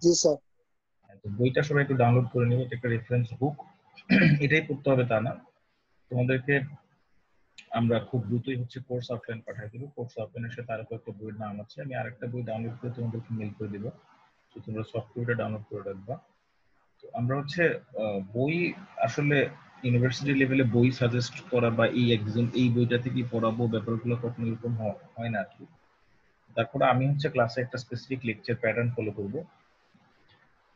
জি sir. তো বইটা সবাই একটু ডাউনলোড করে নিবে, এটা একটা রেফারেন্স বুক। এটাই পড়তে হবে তা না, তোমাদেরকে আমরা খুব দ্রুতই হচ্ছে কোর্স আউটলাইন পাঠিয়ে দেবো। কোর্স আউটলাইনের সাথে আরো একটা বইয়ের নাম আছে, আমি আরেকটা বই ডাউনলোড করে তোমাদেরকে মেল করে দিব, তো তোমরা সফটওয়্যারটা ডাউনলোড করে রাখবা। তো আমরা হচ্ছে বই আসলে ইউনিভার্সিটি লেভেলে বই সাজেস্ট করা বা এই একজন এই বইটা থেকে পড়াবো ব্যাপারগুলো কখনো এরকম হয় না আর কি। তারপরে আমি হচ্ছে ক্লাসে একটা স্পেসিফিক লেকচার প্যাটার্ন ফলো করবো,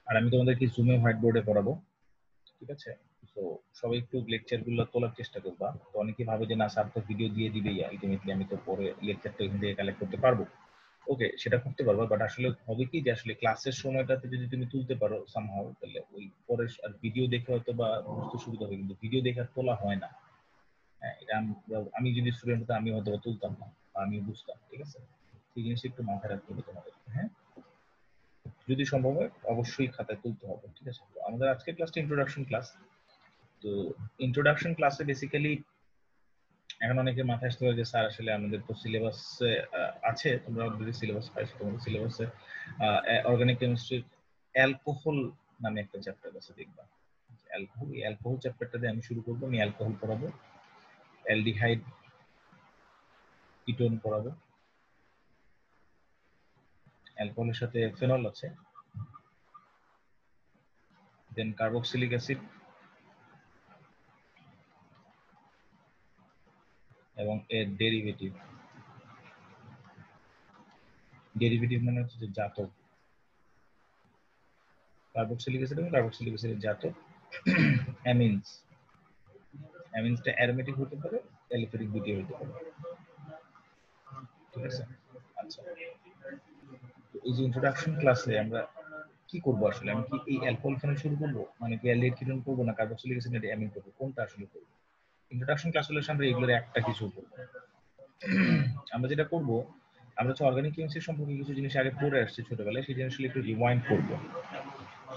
আর আমি তোমাদেরকে জুমে হোয়াইট বোর্ডে পড়াবো, ঠিক আছে? তো সবাই একটু লেকচার গুলো তোলার চেষ্টা করবা। তো অনেকে ভাবে যে না স্যার তো ভিডিও দিয়ে দিবেই, আলটিমেটলি আমি তো পরে লেকচারটা এখান থেকে কালেক্ট করতে পারবো। ওকে, সেটা করতে পারবা, বাট আসলে হবে কি যে আসলে ক্লাসের সময়টাতে যদি তুমি তুলতে পারো সামহাউ, তাহলে ওই পরে আর ভিডিও দেখে হয়তো বা বুঝতে সুবিধা হবে, কিন্তু ভিডিও দেখে আর তোলা হয় না। হ্যাঁ, এটা আমি যদি স্টুডেন্ট হতো আমি হয়তো তুলতাম না, বা আমি বুঝতাম, ঠিক আছে? সেই জিনিসটা একটু মাথায় রাখতে হবে তোমাদের, হ্যাঁ? যদি সম্ভব হয় অবশ্যই খাতায় তুলতে হবে, ঠিক আছে? তো আমাদের আজকের ক্লাসটা ইন্ট্রোডাকশন ক্লাস। তো ইন্ট্রোডাকশন ক্লাসে বেসিক্যালি এখন অনেকে মাথায় আসতে পারে যে স্যার আসলে আমাদের তো সিলেবাসে আছে, তোমরা অলরেডি সিলেবাস পাইছো, তোমাদের সিলেবাসে অর্গানিক কেমিস্ট্রির অ্যালকোহল নামে একটা চ্যাপ্টার আছে, দেখবা অ্যালকোহল। এই অ্যালকোহল চ্যাপ্টারটা দিয়ে আমি শুরু করবো। আমি অ্যালকোহল পড়াবো, অ্যালডিহাইড কিটোন পড়াবো, অ্যালকোহলের সাথে ফেনল আছে, দেন কার্বক্সিলিক অ্যাসিড এবং এর ডেরিভেটিভ। ডেরিভেটিভ মানে হচ্ছে যে জাতক, কার্বক্সিলিক অ্যাসিড এবং কার্বক্সিলিক অ্যাসিডের জাতক। অ্যামিনস, অ্যামিনসটা অ্যারোমেটিক হতে পারে, অ্যালিফেটিক দুটি হতে পারে, ঠিক আছে? আচ্ছা, তো এই যে ইন্ট্রোডাকশন ক্লাসে আমরা কি করবো আসলে? আমি কি এই অ্যালকোহল ফেনল শুরু করবো, মানে কি অ্যালডিহাইড কিটোন করবো, না কার্বক্সিলিক অ্যাসিড না অ্যামিন করবো, কোনটা আসলে করবো? ইন্ট্রোডাকশন ক্লাস হলে আমরা এগুলোর একটা কিছু করবো। আমরা যেটা করবো, আমরা হচ্ছে অর্গানিক কেমিস্ট্রি সম্পর্কে কিছু জিনিস আগে পড়ে আসছি ছোটবেলায়, সেই জিনিসগুলো একটু রিওয়াইন্ড করবো।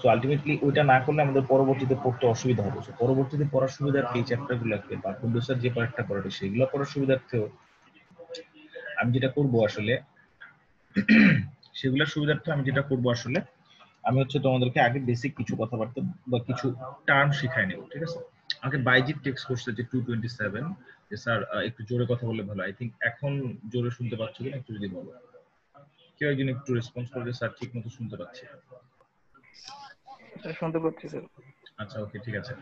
তো আলটিমেটলি ওইটা না করলে আমাদের পরবর্তীতে পড়তে অসুবিধা হবে। পরবর্তীতে পড়ার সুবিধার্থে এই চ্যাপ্টার গুলোকে বা কন্ডেন্সার যে পার্টটা পড়াবে সেগুলো পড়ার সুবিধার্থেও আমি যেটা করবো আসলে সেগুলোর সুবিধার্থে আমি যেটা করবো আসলে আমি হচ্ছে তোমাদেরকে আগে বেসিক কিছু কথাবার্তা বা কিছু টার্ম শিখাই নেব, ঠিক আছে? আমাকে বাইজিৎ টেক্সট করছে যে 227, যে স্যার একটু জোরে কথা বললে ভালো। আই থিঙ্ক এখন জোরে শুনতে পাচ্ছ কিনা একটু যদি বলো। কেউ একজন একটু রেসপন্স করবে স্যার ঠিক মতো শুনতে পাচ্ছি। শুনতে পাচ্ছি স্যার। আচ্ছা, ওকে, ঠিক আছে।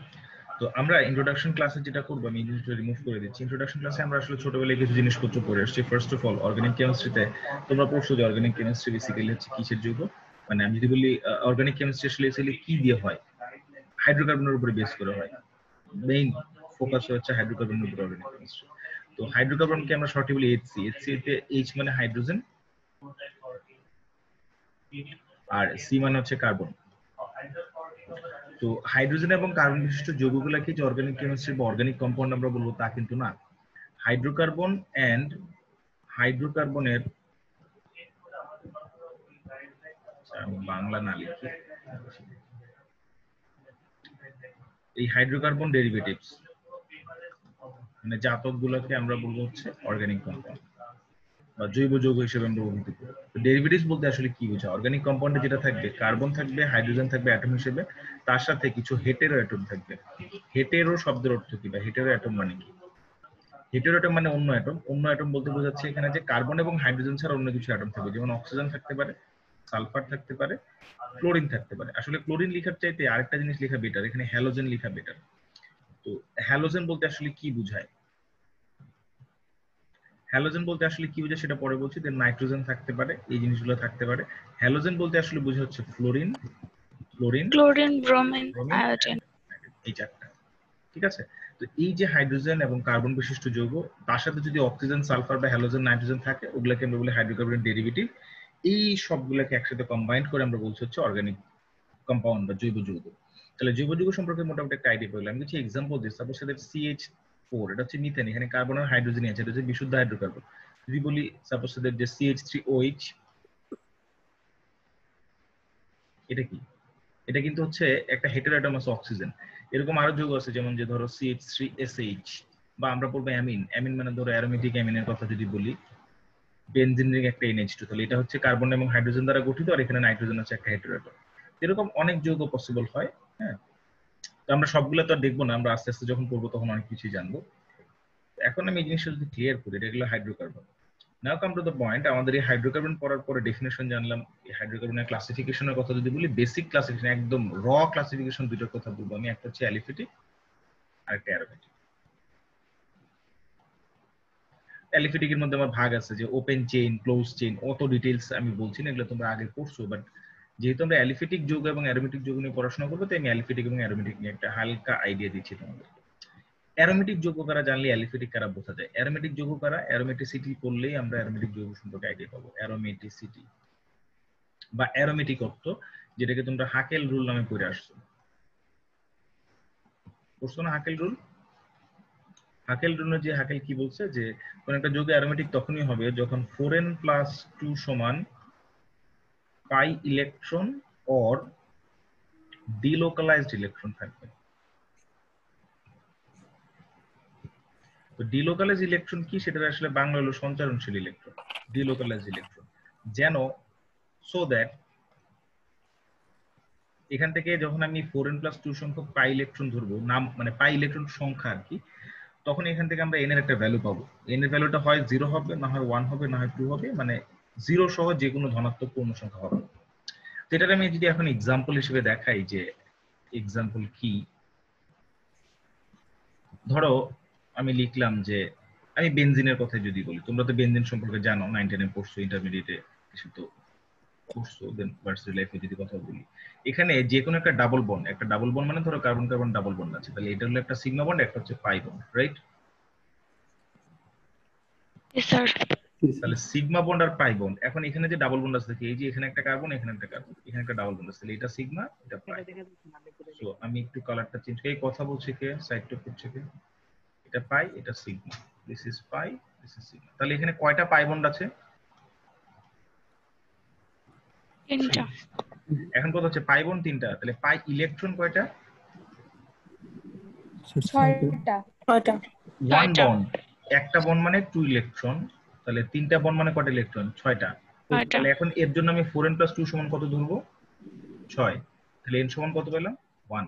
তো আমরা ইন্ট্রোডাকশন ক্লাসে যেটা করবো, আমি এই জিনিসটা রিমুভ করে দিচ্ছি। ইন্ট্রোডাকশন ক্লাসে আমরা আসলে ছোটবেলায় কিছু জিনিসপত্র পড়ে আসছি। ফার্স্ট অফ অল অর্গানিক কেমিস্ট্রিতে তোমরা পড়ছো যে অর্গানিক কেমিস্ট্রি বেসিক্যালি হচ্ছে কিসের যৌগ, মানে আমি যদি বলি অর্গানিক কেমিস্ট্রি আসলে কি দিয়ে হয়, হাইড্রোকার্বনের উপরে বেস করে হয়। মেইন ফোকাস হচ্ছে হাইড্রোকার্বনের উপর অর্গানিক কেমিস্ট্রি। তো হাইড্রোকার্বনকে আমরা শর্টে বলি এইচসি। এইচসি তে এইচ মানে হাইড্রোজেন আর সি মানে হচ্ছে কার্বন। তো হাইড্রোজেন এবং কার্বন বিশিষ্ট যৌগগুলোকে যে অর্গানিক কেমিস্ট্রি বা অর্গানিক কম্পাউন্ড আমরা বলবো তা কিন্তু না। হাইড্রোকার্বন এন্ড হাইড্রোকার্বনের, আমি বাংলা না লিখি, এই হাইড্রোকার্বন ডেরিভেটিভস মানে জাতক গুলোকে আমরা বলবো হচ্ছে অর্গানিক কম্পাউন্ড বা জৈব যৌগ হিসেবে আমরা অভিহিত করি। ডেরিভেটিভস বলতে আসলে কি বোঝায়? অর্গানিক কম্পাউন্ডে যেটা থাকবে, কার্বন থাকবে, হাইড্রোজেন থাকবে অ্যাটম হিসেবে, তার সাথে কিছু হেটেরো অ্যাটম থাকবে। হেটেরো শব্দের অর্থ কি বা হেটেরো অ্যাটম মানে কি? হেটেরো অ্যাটম মানে অন্য অ্যাটম। অন্য অ্যাটম বলতে বোঝাচ্ছে এখানে যে কার্বন এবং হাইড্রোজেন ছাড়া অন্য কিছু অ্যাটম থাকবে, যেমন অক্সিজেন থাকতে পারে, সালফার থাকতে পারে, ক্লোরিন থাকতে পারে। আসলে ক্লোরিন লেখার চাইতে আরেকটা জিনিস লেখা বেটার, এখানে হ্যালোজেন লেখা বেটার। তো হ্যালোজেন বলতে আসলে কি বোঝায়? হ্যালোজেন বলতে আসলে কি বোঝায় সেটা পরে বলছি। দেন নাইট্রোজেন থাকতে পারে, এই জিনিসগুলো থাকতে পারে। হ্যালোজেন বলতে আসলে বোঝা হচ্ছে ফ্লোরিন, ব্রোমিন, আয়োডিন, এই চারটা, ঠিক আছে? তো এই যে হাইড্রোজেন এবং কার্বন বিশিষ্ট যৌগ, তার সাথে যদি অক্সিজেন, সালফার বা হ্যালোজেন, নাইট্রোজেন থাকে, ওগুলোকে আমরা বলি হাইড্রোকার্বনের ডেরিভেটিভ। এই সবগুলোকে একসাথে কম্বাইন্ড করে আমরা বলছি হচ্ছে অর্গানিক কম্পাউন্ড বা জৈব যৌগ। তাহলে জৈব যৌগ সম্পর্কে মোটামুটি একটা আইডিয়া পেলাম। আমি কিছু এক্সাম্পল দিই। সাপোজ সেটা CH4, এটা হচ্ছে মিথেন, এখানে কার্বন আর হাইড্রোজেন আছে, এটা হচ্ছে বিশুদ্ধ হাইড্রোকার্বন। যদি বলি সাপোজ সেদের যে CH3OH, এটা কি? এটা কিন্তু হচ্ছে একটা হেটেরোঅ্যাটম আছে অক্সিজেন। এরকম আরো যৌগ আছে, যেমন যে ধরো CH3SH, বা আমরা বলবো অ্যামিন। অ্যামিন মানে ধরো অ্যারোমেটিক অ্যামিনের কথা যদি বলি, বেনজিন রিং একটা NH2, তাহলে এটা হচ্ছে কার্বন এবং হাইড্রোজেন দ্বারা গঠিত, আর এখানে নাইট্রোজেন আছে একটা হেটেরোঅ্যাটম। এরকম অনেক যৌগ পসিবল হয়। হ্যাঁ, তো আমরা সবগুলো তো আর দেখবো না, আমরা আস্তে আস্তে যখন পড়বো তখন অনেক কিছুই জানবো। এখন আমি এই জিনিসটা যদি ক্লিয়ার করি, এগুলো hydrocarbon. Now come to the point, আমাদের এই হাইড্রোকার্বন পড়ার পরে ডেফিনেশন জানলাম, এই হাইড্রোকার্বনের ক্লাসিফিকেশনের কথা যদি বলি, বেসিক ক্লাসিফিকেশন একদম র ক্লাসিফিকেশন দুটোর কথা বলবো আমি। একটা হচ্ছে অ্যালিফেটিক আর একটা অ্যারোমেটিক। অ্যালিফেটিকের মধ্যে আমার ভাগ আছে যে ওপেন চেইন, ক্লোজ চেইন, অত ডিটেইলস আমি বলছি না, এগুলো তোমরা আগে পড়ছো। বাট যেহেতু আমরা অ্যালিফেটিক যৌগ এবং অ্যারোমেটিক যৌগ নিয়ে পড়াশোনা করবো, তাই আমি অ্যালিফেটিক এবং অ্যারোমেটিক নিয়ে একটা হালকা আইডিয়া দিচ্ছি তোমাদের। অ্যারোমেটিক যৌগ কারা জানলে অ্যালিফেটিক কারা বোঝা যায়। অ্যারোমেটিক যৌগ কারা, অ্যারোমেটিসিটি করলেই আমরা অ্যারোমেটিক যৌগ সম্পর্কে আইডিয়া পাবো। অ্যারোমেটিসিটি বা অ্যারোমেটিক অর্থ, যেটাকে তোমরা হাকেল রুল নামে পড়ে আসছো, পড়ছো না হাকেল রুল? হাকেল রুল যে হাকেল কি বলছে যে কোন একটা যৌগ অ্যারোমেটিক তখনই হবে যখন 4n+2 সমান pi electron or delocalised electron থাকবে। তো ডিলোকালাইজ ইলেকট্রন কি, সেটা আসলে বাংলা হলো সঞ্চারণশীল ইলেকট্রন। ডিলোকালাইজ ইলেকট্রন যেন, সো দ্যাট এখান থেকে যখন আমি 4n+2 সংখ্যক পাই ইলেকট্রন ধরবো, নাম মানে পাই ইলেকট্রন সংখ্যা আর কি, তখন এখান থেকে আমরা এন এর একটা ভ্যালু পাবো। এন এর ভ্যালুটা হয় 0 হবে, না হয় 1 হবে, না হয় 2 হবে, মানে 0 সহ যে কোনো ধনাত্মক পূর্ণ সংখ্যা হবে। তো এটা আমি যদি এখন এক্সাম্পল হিসেবে দেখাই, যে এক্সাম্পল কি, ধরো আমি লিখলাম যে আমি বেনজিনের কথা যদি বলি, তোমরা তো বেনজিন সম্পর্কে জানো, 9 10 এ পড়ছো, ইন্টারমিডিয়েটে কিছু তো পড়ছো, দেন ভার্সিটি লাইফে যদি কথা বলি, এখানে যে কোনো একটা ডাবল বন্ড, একটা ডাবল বন্ড মানে ধরো কার্বন কার্বন ডাবল বন্ড আছে, তাহলে এটা হলো একটা সিগমা বন্ড, একটা হচ্ছে পাই বন্ড, রাইট? তাহলে সিগমা বন্ড আর পাই বন্ড। এখন এখানে যে ডাবল বন্ড আছে, এই যে এখানে একটা কার্বন, এখানে একটা কার্বন, এখানে একটা ডাবল বন্ড আছে, তাহলে এটা সিগমা, এটা পাই। সো আমি একটু কালারটা চেঞ্জ করি। কথা বলছে কে, সাইড টু করছে কে? এটা পাই, এটা sigma, this is pi, this is sigma. তাহলে এখানে কয়টা পাই বন্ড আছে? 3টা। এখন কথা হচ্ছে পাই বন্ড 3টা, তাহলে পাই ইলেকট্রন কয়টা? 6টা। 1 বন্ড, একটা বন্ড মানে 2 ইলেকট্রন, তাহলে 3টা বন্ড মানে কয়টা ইলেকট্রন? 6টা। তাহলে এখন এর জন্য আমি 4n+2 সমান কত ধরবো? 6। তাহলে n সমান কত পেলাম? 1।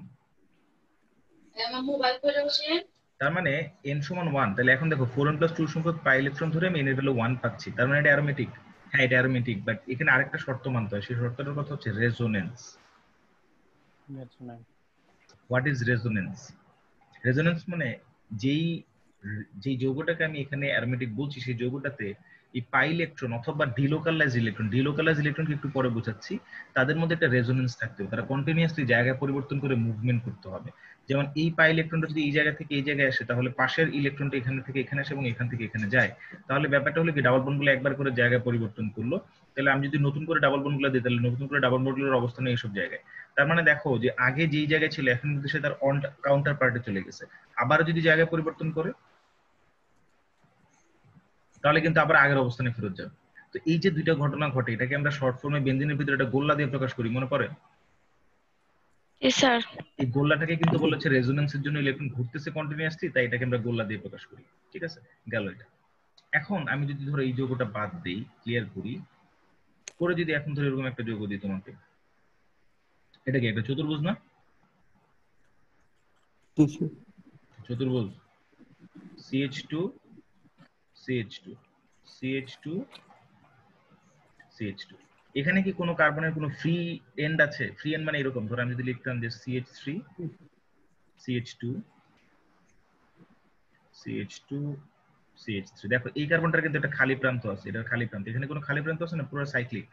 তার মানে n সমান 1। তাহলে এখন দেখো 4n+2 সংখ্যক পাই ইলেকট্রন ধরে আমি n এর ভ্যালু 1 পাচ্ছি, তার মানে এটা অ্যারোমেটিক। হ্যাঁ, এটা অ্যারোমেটিক, বাট এখানে আরেকটা শর্ত মানতে হয়। সেই শর্তটার কথা হচ্ছে resonance. What is resonance? Resonance মানে যেই যেই যৌগটাকে আমি এখানে অ্যারোমেটিক বলছি, সেই যৌগটাতে এই পাই ইলেকট্রন অথবা ডিলোকালাইজ ইলেকট্রন, ডিলোকালাইজ ইলেকট্রন একটু পরে বোঝাচ্ছি, তাদের মধ্যে একটা রেজোনেন্স থাকতে হবে। তারা কন্টিনিউয়াসলি জায়গা পরিবর্তন করে মুভমেন্ট করতে হবে। যেমন এই পাই ইলেকট্রনটা যদি এই জায়গা থেকে এই জায়গায় আসে, তাহলে পাশের ইলেকট্রনটা এখান থেকে এখানে আসে এবং এখান থেকে এখানে যায়। তাহলে ব্যাপারটা হলো কি, ডাবল বন্ডগুলো একবার করে জায়গা পরিবর্তন করলো। তাহলে আমি যদি নতুন করে ডাবল বন্ডগুলো দিই, তাহলে নতুন করে ডাবল বন্ডগুলোর অবস্থান এইসব জায়গায়। তার মানে দেখো যে আগে যেই জায়গায় ছিল, এখন কিন্তু সে তার কাউন্টার পার্টে চলে গেছে। আবার যদি জায়গা পরিবর্তন করে, তাহলে কিন্তু আবার আগের অবস্থানে ফেরত যাবে। তো এই যে দুইটা ঘটনা ঘটে, এটাকে আমরা শর্ট ফর্মে বেনজিনের ভিতরে একটা গোল্লা দিয়ে প্রকাশ করি, মনে পড়ে? এই গোল্লাটাকে কিন্তু বলেছে রেজোনেন্সের জন্য ইলেকট্রন ঘুরতেছে কন্টিনিউয়াসলি, তাই এটাকে আমরা গোল্লা দিয়ে প্রকাশ করি। ঠিক আছে, গেল এটা। এখন আমি যদি ধরো এই যৌগটা বাদ দেই, ক্লিয়ার করি করে, যদি এখন ধরো এরকম একটা যৌগ দিই তোমাকে, এটা কি একটা চতুর্ভুজ না? চতুর্ভুজ CH2 CH2 CH2 CH2। এখানে কি কোনো কার্বনের কোনো ফ্রি এন্ড আছে? ফ্রি এন্ড মানে এরকম, ধরো আমি যদি লিখতাম যে CH3 CH2 CH2 CH3, দেখো এই কার্বনটার কিন্তু একটা খালি প্রান্ত আছে, এটা খালি প্রান্ত। এখানে কোনো খালি প্রান্ত আছে না? পুরো সাইক্লিক।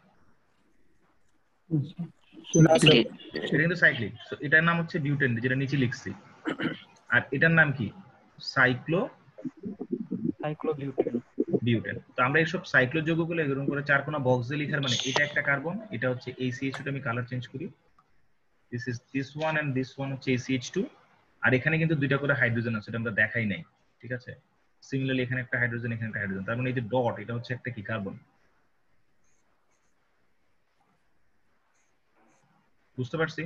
এটা কিন্তু সাইক্লিক। তো এটার নাম হচ্ছে বিউটেন, যেটা নিচে লিখছি। আর এটার নাম কি? সাইক্লোবিউটেন। তো আমরা এইসব সাইক্লো যৌগগুলো এরকম করে চার কোনা বক্স দিয়ে লিখার মানে, এটা একটা কার্বন, এটা হচ্ছে এই CH2, আমি কালার চেঞ্জ করি, this is this one and this one হচ্ছে এই CH2। আর এখানে কিন্তু দুইটা করে হাইড্রোজেন আছে, এটা আমরা দেখাই নাই। ঠিক আছে, সিমিলারলি এখানে একটা হাইড্রোজেন, এখানে একটা হাইড্রোজেন। তার মানে এই যে ডট, এটা হচ্ছে একটা কি কার্বন। বুঝতে পারছি?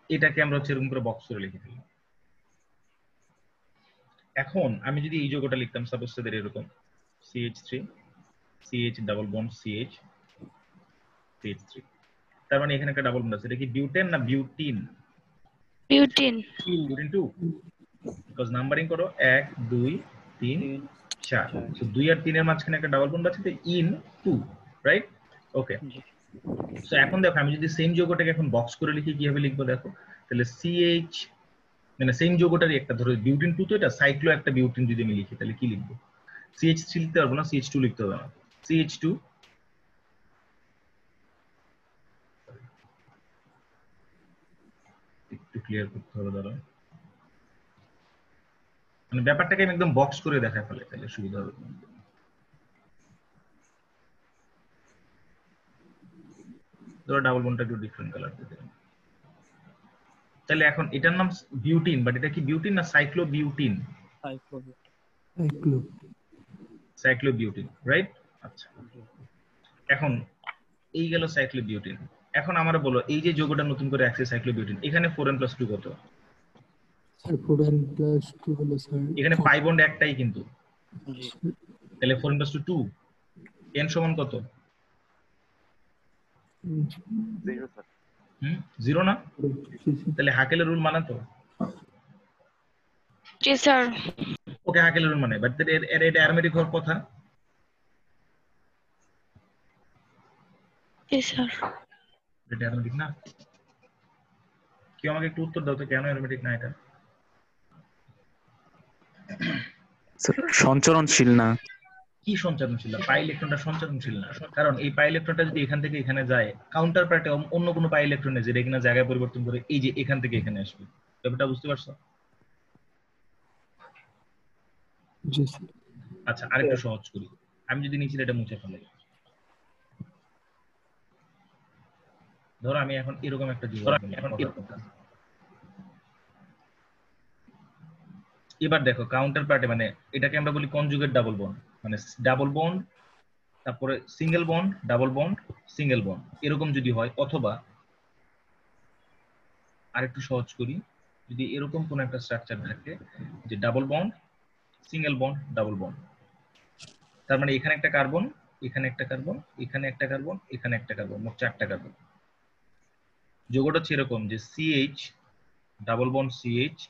এটাকে আমরা হচ্ছে এরকম করে বক্স করে লিখে ফেলি। এখন আমি যদি এই যৌগটা লিখতাম, সাপোজ তাদের এরকম CH3 CH double bond CH CH3, তার মানে এখানে একটা ডাবল বন্ড আছে, এটা কি বিউটেন না butene? Butene. Butene 2, because numbering করো 1 2 3 4, সো 2 আর 3 এর মাঝখানে একটা ডাবল বন্ড আছে, তো ইন 2, রাইট? ওকে, সো এখন দেখো আমি যদি সেম যৌগটাকে এখন বক্স করে লিখি কিভাবে লিখবো দেখো, তাহলে CH মানে সেম যৌগটারই একটা, ধরো বিউটিন 2, তো এটা সাইক্লো একটা বিউটিন যদি আমি লিখি তাহলে কি লিখবো? CH3 লিখতে পারবো না, CH2 লিখতে হবে না, CH2 একটু ক্লিয়ার করতে হবে দাঁড়াও, মানে ব্যাপারটাকে আমি একদম বক্স করে দেখাই ফেলে তাহলে সুবিধা হবে। ধরো ডাবল বন্ডটা একটু ডিফারেন্ট কালার দিতে, তাহলে এখন এটার নাম বিউটিন, বাট এটা কি বিউটিন না cyclo butene? Cyclo butene, right? আচ্ছা, এখন এই গেল সাইক্লো বিউটিন। এখন আমরা বলো এই যে যৌগটা নতুন করে আসছে সাইক্লো বিউটিন, এখানে 4n+2 কত? স্যার 4n+2 হলো স্যার, এখানে পাই বন্ড একটাই কিন্তু, তাহলে 4n+2 n সমান কত? 0 না? তাহলে হাকেলের রুল মানে তো? জি স্যার। ওকে, হাকেলের রুল মানে, বাট এটা অ্যারোমেটিক হওয়ার কথা। জি স্যার। এটা অ্যারোমেটিক না? কেউ আমাকে একটু উত্তর দাও তো, কেন অ্যারোমেটিক না এটা? সঞ্চরণশীল না। কি সঞ্চারণশীল না? পাই ইলেকট্রনটা সঞ্চারণশীল না, কারণ এই পাই ইলেকট্রনটা যদি এখান থেকে এখানে যায়, কাউন্টার পার্টে অন্য কোনো পাই ইলেকট্রন নেই যেটা এখানে জায়গা পরিবর্তন করে এই যে এখান থেকে এখানে আসবে। ব্যাপারটা বুঝতে পারছো? জি স্যার। আচ্ছা, আরেকটু সহজ করি, আমি যদি নিচে এটা মুছে ফেলাই, ধরো আমি এখন এরকম একটা যৌগ, এবার দেখো কাউন্টার পার্টে, মানে এটাকে আমরা বলি কনজুগেট ডাবল বন্ড, মানে ডাবল বন্ড তারপরে single bond, double bond, single bond, এরকম যদি হয়, অথবা আরেকটু সহজ করি, যদি এরকম কোন একটা স্ট্রাকচার থাকে যে double bond, single bond, double bond, তার মানে এখানে একটা কার্বন, এখানে একটা কার্বন, এখানে একটা কার্বন, এখানে একটা কার্বন, মোট 4টা কার্বন। যোগটা হচ্ছে এরকম যে CH double bond CH,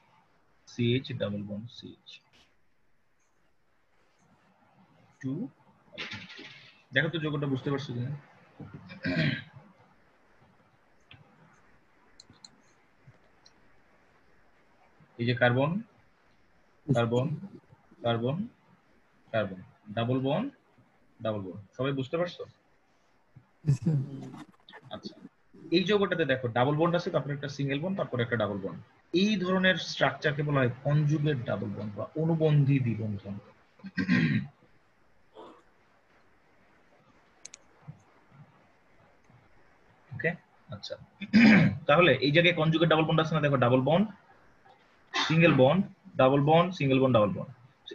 CH double bond CH 2। দেখো তো যোগটা বুঝতে পারছো কিনা? এই যে carbon carbon carbon carbon, double bond double bond, সবাই বুঝতে পারছো? আচ্ছা, এই যৌগটাতে দেখো ডাবল বন্ড আছে, তারপরে একটা সিঙ্গেল বন্ড, তারপরে একটা ডাবল বন্ড। এই ধরনের স্ট্রাকচারকে বলা হয় কনজুগেট ডাবল বন্ড বা অনুবন্ধী দ্বিবন্ধন। ওকে, আচ্ছা, তাহলে এই জায়গায় কনজুগেট ডাবল বন্ড আছে না, দেখো double bond single bond, double bond single bond, double bond.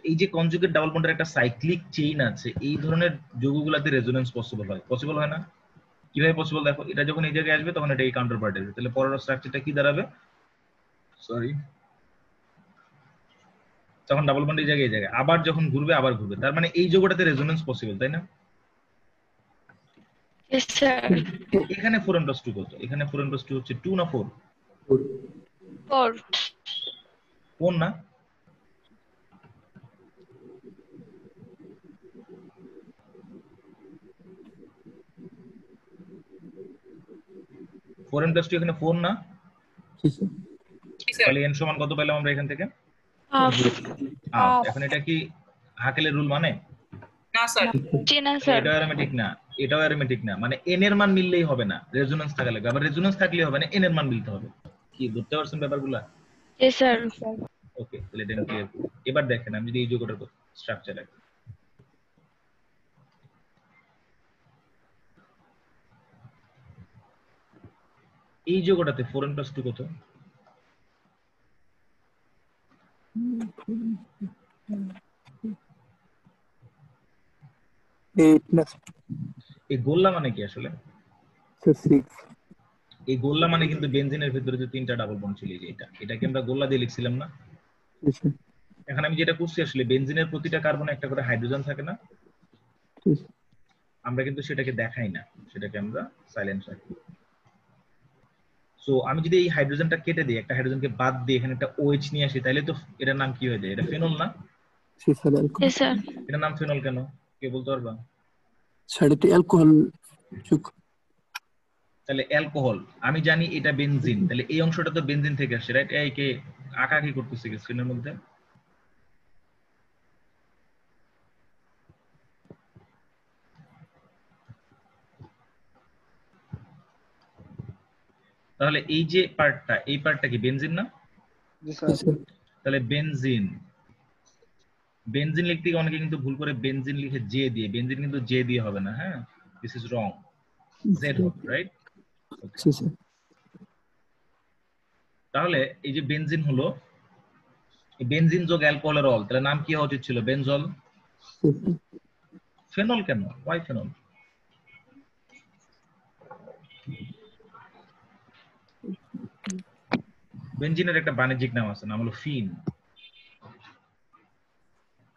এই যে কনজুগেট ডাবল বন্ডের একটা সাইক্লিক চেইন আছে, এই ধরনের যৌগগুলোতে রেজোনেন্স পসিবল হয়, পসিবল হয় না? কিভাবে পসিবল দেখো, এটা যখন এই জায়গায় আসবে তখন এটা এই কাউন্টার পার্টে আসবে, তাহলে পরের স্ট্রাকচারটা কি দাঁড়াবে? সরি, তখন ডাবল বন্ড এই জায়গায় আবার যখন ঘুরবে আবার ঘুরবে, তার মানে এই যৌগটাতে রেজোনেন্স পসিবল, তাই না? জি স্যার। এখানে 4n+2 কত? এখানে 4n+2 হচ্ছে 2 না 4? 4। 4 না? (4n+2) এখানে 4 না? তাহলে n সমান কত পেলাম আমরা এখান থেকে? হাফ। এখন এটা কি হাকেলের রুল মানে? না স্যার। জি না স্যার। এটা অ্যারোমেটিক না, এটাও অ্যারোমেটিক না, মানে n এর মান মিললেই হবে না, রেজোনেন্স থাকা লাগবে, আবার রেজোনেন্স থাকলেই হবে না, n এর মান মিলতে হবে। কি বুঝতে পারছেন ব্যাপারগুলো? জি স্যার। ওকে, তাহলে এটা ক্লিয়ার। এবার দেখেন আমি যদি এই যৌগটার স্ট্রাকচার রাখি, এই যৌগটাতে 4n+2 কত? এই গোল্লা মানে কি আসলে? এই গোল্লা মানে কিন্তু বেনজিনের ভিতরে যে 3টা ডাবল বন্ড ছিল, এটাকে আমরা গোল্লা দিয়ে লিখছিলাম না? এখন আমি যেটা করছি আসলে, বেনজিনের প্রতিটা কার্বনে একটা করে হাইড্রোজেন থাকে না? আমরা কিন্তু সেটাকে দেখাই না, সেটাকে আমরা সাইলেন্ট রাখি। সো আমি যদি এই হাইড্রোজেনটা কেটে দিই, একটা হাইড্রোজেনকে বাদ দিয়ে এখানে একটা OH নিয়ে আসি, তাহলে তো এটার নাম কি হয়ে যায়? এটা ফেনল না? জি স্যার অ্যালকোহল। Yes, sir. এটার নাম ফেনল কেন? কে বলতে পারবা? স্যার এটা অ্যালকোহল যুক্ত। তাহলে অ্যালকোহল, আমি জানি এটা বেনজিন, তাহলে এই অংশটা তো বেনজিন থেকে আসছে, রাইট? এই কে আঁকা কি করতেছে কি স্ক্রিনের মধ্যে? তাহলে এই যে পার্টটা, এই পার্টটা কি বেনজিন না? জি জি স্যার। স্যার। তাহলে বেনজিন, বেনজিন লিখতে গিয়ে অনেকে কিন্তু ভুল করে বেনজিন লিখে জে দিয়ে, বেনজিন কিন্তু জে দিয়ে হবে না, হ্যাঁ, দিস ইজ রং, জেড হবে, রাইট? জি স্যার। তাহলে এই যে বেনজিন হলো, এই বেনজিন যোগ অ্যালকোহলের অল, তাহলে নাম কি হওয়া উচিত ছিল? বেনজল। জি স্যার। ফেনল কেন? Why phenol? বেনজিনের একটা বাণিজ্যিক নাম আছে, নাম হলো ফিন।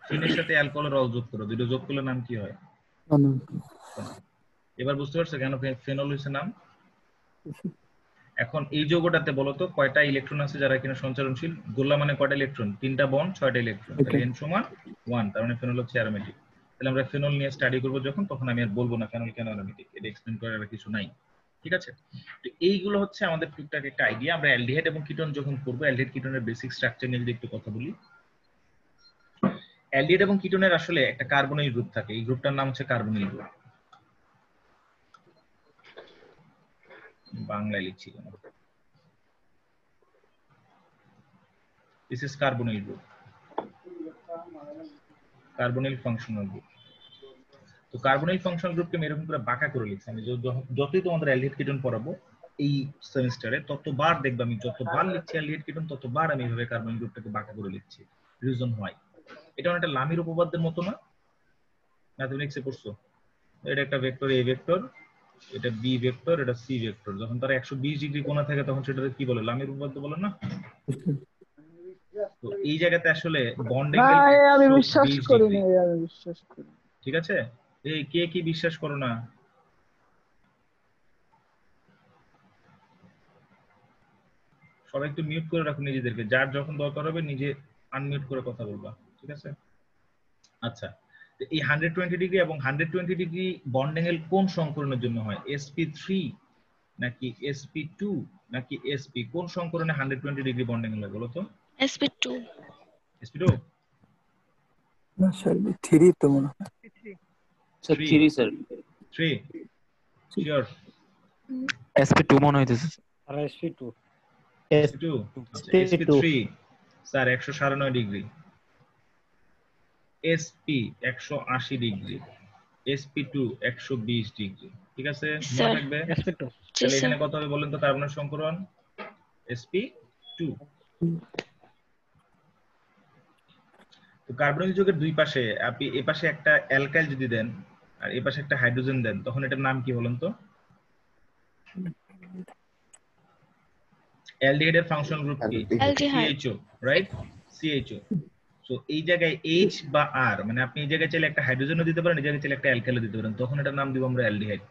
ফিনের সাথে অ্যালকোহলের অল যোগ করো, দুটো যোগ করলে নাম কি হয়? এবার বুঝতে পারছো কেন ফেনল হয়েছে নাম? এখন এই যৌগটাতে বলতো কয়টা ইলেকট্রন আছে যারা এখানে সঞ্চারণশীল? গোল্লা মানে কয়টা ইলেকট্রন? 3টা বন্ড, 6টা ইলেকট্রন, তাহলে n সমান 1, তার মানে ফেনল হচ্ছে অ্যারোমেটিক। তাহলে আমরা ফেনল নিয়ে স্টাডি করব যখন, তখন আমি আর বলবো না ফেনল কেন অ্যারোমেটিক, এটা এক্সপ্লেইন করার কিছু নাই, ঠিক আছে? তো এইগুলো হচ্ছে আমাদের টুকটাক একটা আইডিয়া। আমরা অ্যালডিহাইড এবং কিটোন যখন করব, অ্যালডিহাইড কিটোনের বেসিক স্ট্রাকচার নিয়ে যদি একটু কথা বলি। অ্যালডিহাইড এবং কিটোনের আসলে একটা কার্বনিল গ্রুপ থাকে, এই গ্রুপটার নাম হচ্ছে কার্বনিল গ্রুপ। বাংলায় লিখছি কেন? This is carbonyl group, carbonyl functional group. তো কার্বনিল ফাংশনাল গ্রুপকে আমি এরকম করে বাঁকা করে লিখছি। আমি যতই তোমাদের অ্যালডিহাইড কিটোন পড়াবো এই সেমিস্টারে, ততবার দেখবে আমি যতবার লিখছি অ্যালডিহাইড কিটোন, ততবার আমি এইভাবে কার্বনিল গ্রুপটাকে বাঁকা করে লিখছি। Reason why? এটা অনেকটা লামির উপপাদ্যের মতো না? ম্যাথমেটিক্সে পড়ছো? এটা একটা ভেক্টর এ ভেক্টর, এটা বি ভেক্টর, এটা সি ভেক্টর, যখন তারা 120 ডিগ্রি কোণে থাকে তখন সেটাকে কি বলে? লামির উপপাদ্য বলে না? তো এই জায়গাতে আসলে বন্ড না অ্যাঙ্গেল আমি বিশ্বাস 120 করি ডিগ্রি, না, আমি বিশ্বাস করি। ঠিক আছে? এই কে কি বিশ্বাস করো না? সবাই একটু মিউট করে রাখুন নিজেদেরকে, যার যখন দরকার হবে নিজে আনমিউট করে কথা বলবা, ঠিক আছে? আচ্ছা, তো এই 120 ডিগ্রি এবং 120 ডিগ্রি বন্ড অ্যাঙ্গেল কোন সংকরণের জন্য হয়? sp3 নাকি sp2 নাকি sp, কোন সংকরণে 120 ডিগ্রি বন্ড অ্যাঙ্গেল হয় বলো তো? SP2. sp2? না স্যার 3 তো মনে হয়। Sir 3 sir. 3 শিওর? SP2 মনে হইতেছে আর SP2 sp2? আচ্ছা, sp3 sir 196 degree, sp 180 degree, sp2 120 degree, ঠিক আছে? মনে Sir. থাকবে? SP2 Yes, তাহলে sir. এখানে কত হবে বলেন তো কার্বনের সংকরণ? sp2। তো কার্বনিল যৌগের দুই পাশে আপনি এ পাশে একটা অ্যালকাইল যদি দেন আর এ পাশে একটা হাইড্রোজেন দেন, তখন এটার নাম কি বলেন তো? অ্যালডিহাইডের ফাংশনাল গ্রুপ কি? Aldehyde. CHO, right? CHO। So এই জায়গায় H বা R, মানে আপনি এই জায়গায় চাইলে একটা হাইড্রোজেনও দিতে পারেন, এই জায়গায় চাইলে একটা অ্যালকাইলও দিতে পারেন, তখন এটার নাম দিব আমরা অ্যালডিহাইড।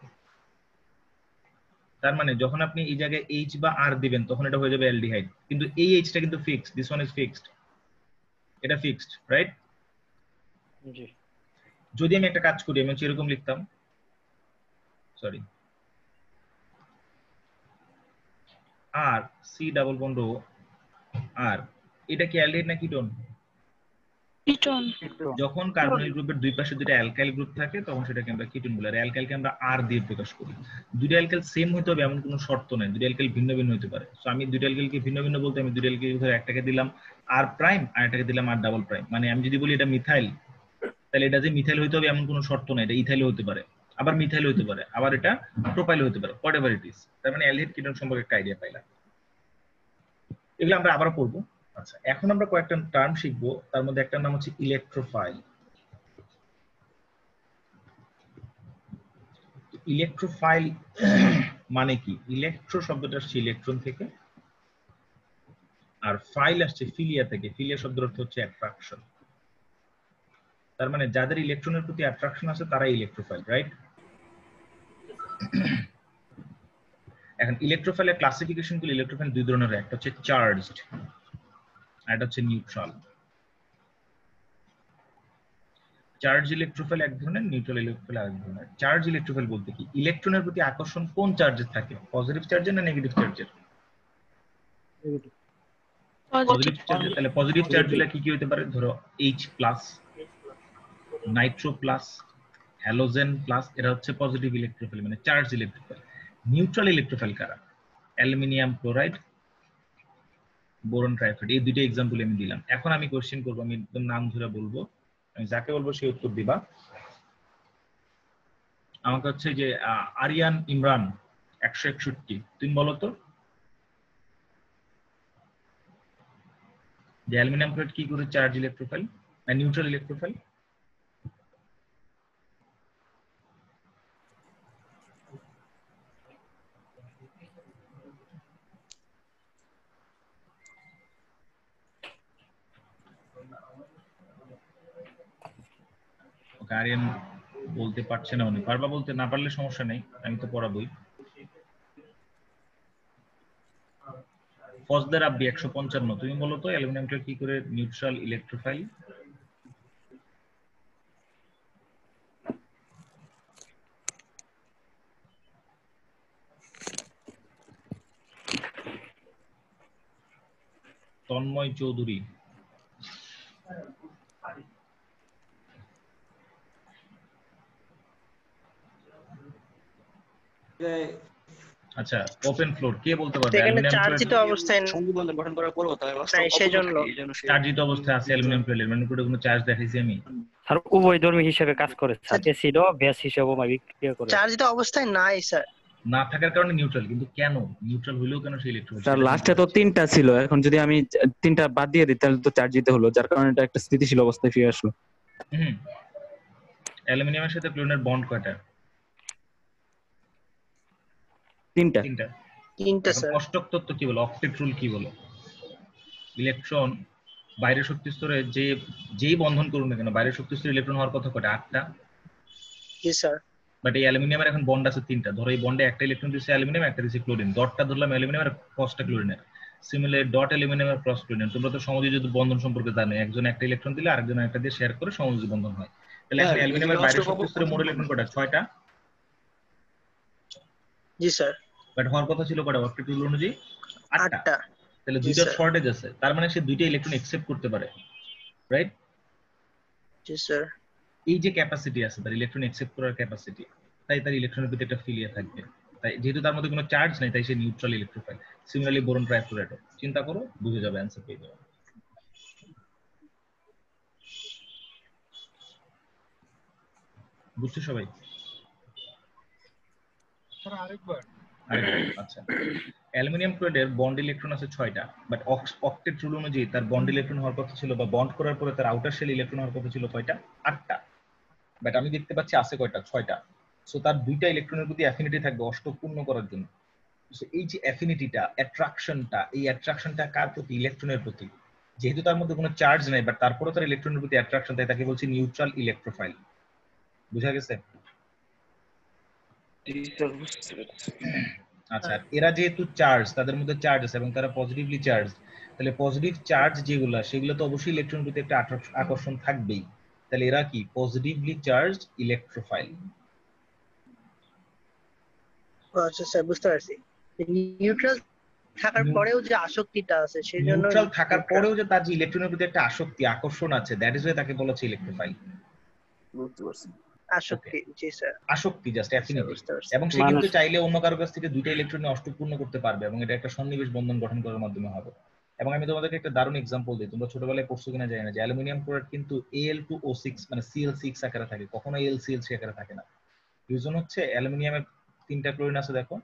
তার মানে যখন আপনি এই জায়গায় H বা R দিবেন তখন এটা হয়ে যাবে অ্যালডিহাইড, কিন্তু এই H টা কিন্তু fixed, this one is fixed, এটা ফিক্সড, রাইট? জি। যদি আমি একটা কাজ করি, আমি হচ্ছে এরকম লিখতাম, সরি, আর সি ডাবল বন্ড ও আর, এটা কি অ্যালডিহাইড না কিটোন? Ketone. যখন কার্বনিল গ্রুপের দুই পাশে দুটো অ্যালকাইল গ্রুপ থাকে তখন সেটাকে আমরা কিটোন বলি, আর অ্যালকাইলকে আমরা আর দিয়ে প্রকাশ করি। দুটো অ্যালকাইল সেম হতে হবে এমন কোনো শর্ত নাই, দুটো অ্যালকাইল ভিন্ন ভিন্ন হতে পারে। সো আমি দুটো অ্যালকাইলকে ভিন্ন ভিন্ন বলতে আমি দুটো অ্যালকাইল ধরে একটাকে দিলাম আর প্রাইম আর একটাকে দিলাম আর ডাবল প্রাইম, মানে আমি যদি বলি এটা মিথাইল, তাহলে এটা যে মিথাইল হতে হবে এমন কোনো শর্ত নাই, এটা ইথাইল হতে পারে, আবার মিথাইল হতে পারে, আবার এটা প্রোপাইল হতে পারে, হোয়াটএভার ইট ইজ। তার মানে অ্যালডিহাইড কিটোন সম্পর্কে একটা আইডিয়া পাইলাম, এগুলো আমরা আবারও পড়বো। আচ্ছা, এখন আমরা কয়েকটা টার্ম শিখবো, তার মধ্যে একটা নাম হচ্ছে ইলেকট্রোফাইল। ইলেকট্রোফাইল মানে কি? ইলেকট্রো শব্দটা আসছে ইলেকট্রন থেকে, আর ফাইল আসছে ফিলিয়া থেকে। ফিলিয়া শব্দের অর্থ হচ্ছে অ্যাট্রাকশন। তার মানে যাদের ইলেকট্রনের প্রতি অ্যাট্রাকশন আছে তারাই ইলেকট্রোফাইল, রাইট? এখন ইলেকট্রোফাইলের ক্লাসিফিকেশন গুলো, ইলেকট্রোফাইল দুই ধরনের হয়, একটা হচ্ছে চার্জড আর একটা হচ্ছে নিউট্রাল। চার্জ ইলেকট্রোফাইল এক ধরনের, নিউট্রাল ইলেকট্রোফাইল আরেক ধরনের। চার্জ ইলেকট্রোফাইল বলতে কি, ইলেকট্রনের প্রতি আকর্ষণ কোন চার্জের থাকে, পজিটিভ চার্জের না নেগেটিভ চার্জের? পজিটিভ চার্জের। তাহলে পজিটিভ চার্জ গুলো কি কি হতে পারে, ধরো H plus, Nitro plus, halogen plus, এরা হচ্ছে পজিটিভ ইলেকট্রোফাইল মানে চার্জ ইলেকট্রোফাইল। নিউট্রাল ইলেকট্রোফাইল কারা, অ্যালুমিনিয়াম ক্লোরাইড, বোরন ট্রাইফাইড, এই দুটো एग्जांपल আমি দিলাম। এখন আমি কোশ্চেন করব, আমি একদম নাম ধরে বলবো, আমি যাকে বলবো সে উত্তর দিবা। আমাকে হচ্ছে যে আরিয়ান ইমরান 161, তুমি বলো তো যে অ্যালুমিনিয়াম ক্লোরাইড কি করে চার্জ ইলেকট্রোফাইল না নিউট্রাল ইলেকট্রোফাইল? আরিয়ান বলতে পারছে না, উনি পারবা, বলতে না পারলে সমস্যা নেই, আমি তো পড়াবই। ফজদার আব্দি 155, তুমি বলো তো অ্যালুমিনিয়াম ক্লোরাইড কি করে নিউট্রাল ইলেকট্রোফাইল? তন্ময় চৌধুরী, আচ্ছা ওপেন ফ্লোর, কে বলতে পারবে? সেখানে অ্যালুমিনিয়াম চার্জিত ক্লোরাইড অবস্থায় সংবিধান গঠন করার পরও তাই নাই, সেজন্য চার্জিত অবস্থায় আছে অ্যালুমিনিয়াম ক্লোরাইড, মানে কোনো চার্জ দেখাইছি আমি? স্যার উভয় ধর্মী হিসেবে কাজ করে স্যার, অ্যাসিড ও বেস হিসেবে বিক্রিয়া করে। চার্জিত অবস্থায় নাই স্যার। না থাকার কারণে নিউট্রাল, কিন্তু কেন নিউট্রাল হইলেও কেন সেই ইলেকট্রন? স্যার লাস্টে তো তিনটা ছিল, এখন যদি আমি তিনটা বাদ দিয়ে দিই তাহলে তো চার্জ দিতে হলো, যার কারণে এটা একটা স্থিতিশীল অবস্থায় ফিরে আসলো। অ্যালুমিনিয়ামের সাথে ক্লোরিনের বন্ড কয়টা? তিনটা। তিনটা স্যার। অষ্টক তত্ত্ব কি বলে, অক্টেট রুল কি বলে? ইলেকট্রন বাইরের শক্তি স্তরে যেই বন্ধন করুন না কেন, বাইরের শক্তি স্তরে ইলেকট্রন হওয়ার কথা কয়টা? 8টা। জি স্যার। বাট এই অ্যালুমিনিয়ামের এখন বন্ড আছে 3টা। ধরো এই বন্ডে একটা ইলেকট্রন দিচ্ছে অ্যালুমিনিয়াম, একটা দিচ্ছে ক্লোরিন, ডটটা ধরলাম অ্যালুমিনিয়ামের, ক্রসটা ক্লোরিনের। সিমিলার ডট অ্যালুমিনিয়ামের, ক্রস ক্লোরিন। তোমরা তো সমযোজী বন্ধন সম্পর্কে জানো, একজন একটা ইলেকট্রন দিলে আরেকজন একটা দিয়ে শেয়ার করে সমযোজী বন্ধন হয়। তাহলে এখন অ্যালুমিনিয়ামের বাইরের শক্তি স্তরে মোট ইলেকট্রন কয়টা? 6টা। জি স্যার। বাট হওয়ার কথা ছিল কয়টা অক্টেট রুল অনুযায়ী? 8টা। তাহলে জি দুইটা স্যার। শর্টেজ আছে, তার মানে সে দুইটা ইলেকট্রন একসেপ্ট করতে পারে, রাইট? জি স্যার। এই যে ক্যাপাসিটি আছে তার ইলেকট্রন একসেপ্ট করার ক্যাপাসিটি, তাই তার ইলেকট্রনের প্রতি একটা ফিলিয়া থাকবে। তাই যেহেতু তার মধ্যে কোনো চার্জ নাই, তাই সে neutral electrophile. Similarly boron trifluoride, চিন্তা করো, বুঝে যাবে, অ্যানসার পেয়ে যাবে। বুঝছো সবাই? আরেকবার। আচ্ছা, অ্যালুমিনিয়াম ক্লোরাইডের বন্ড ইলেকট্রন আছে 6টা, বাট অক্টেট রুল অনুযায়ী তার বন্ড ইলেকট্রন হওয়ার কথা ছিল, বা বন্ড করার পরে তার আউটার শেল ইলেকট্রন হওয়ার কথা ছিল কয়টা? 8টা। বাট আমি দেখতে পাচ্ছি আছে কয়টা? 6টা। সো তার দুইটা ইলেকট্রনের প্রতি অ্যাফিনিটি থাকবে অষ্টক পূর্ণ করার জন্য। সো এই যে অ্যাফিনিটিটা, অ্যাট্রাকশনটা, এই অ্যাট্রাকশনটা কার প্রতি? ইলেকট্রনের প্রতি। যেহেতু তার মধ্যে কোনো চার্জ নাই, বাট তারপরে তার ইলেকট্রনের প্রতি অ্যাট্রাকশন, তাই তাকে বলছি নিউট্রাল ইলেকট্রোফাইল। বুঝা গেছে? আচ্ছা, এরা যেহেতু চার্জ, তাদের মধ্যে চার্জ আছে এবং তারা পজিটিভলি চার্জ, তাহলে পজিটিভ চার্জ যেগুলো, সেগুলো তো অবশ্যই ইলেকট্রনের প্রতি একটা আকর্ষণ থাকবেই। তাহলে এরা কি পজিটিভলি চার্জড ইলেকট্রোফাইল। আচ্ছা স্যার, বুঝতে পারছি। নিউট্রাল থাকার পরেও যে আসক্তিটা আছে, সেজন্য নিউট্রাল থাকার পরেও যে তার যে ইলেকট্রনের প্রতি একটা আসক্তি, আকর্ষণ আছে, দ্যাট ইজ ওয়াই তাকে বলা হচ্ছে ইলেকট্রোফাইল। বুঝতে পারছি। আসক্তি। জি স্যার। আসক্তি, জাস্ট অ্যাফিনিটি। বুঝতে পারছি। এবং সে কিন্তু চাইলে অন্য কারো কাছ থেকে দুইটা ইলেকট্রন অষ্টপূর্ণ করতে পারবে, এবং এটা একটা সন্নিবেশ বন্ধন গঠন করার মাধ্যমে হবে। এবং আমি তোমাদেরকে একটা দারুণ এক্সাম্পল দিই, তোমরা ছোটবেলায় পড়ছো কিনা জানি না, যে অ্যালুমিনিয়াম ক্লোরাইড কিন্তু Al2O6 মানে Cl6 আকারে থাকে, কখনো AlCl3 আকারে থাকে না। রিজন হচ্ছে অ্যালুমিনিয়ামের 3টা ক্লোরিন আছে, দেখো।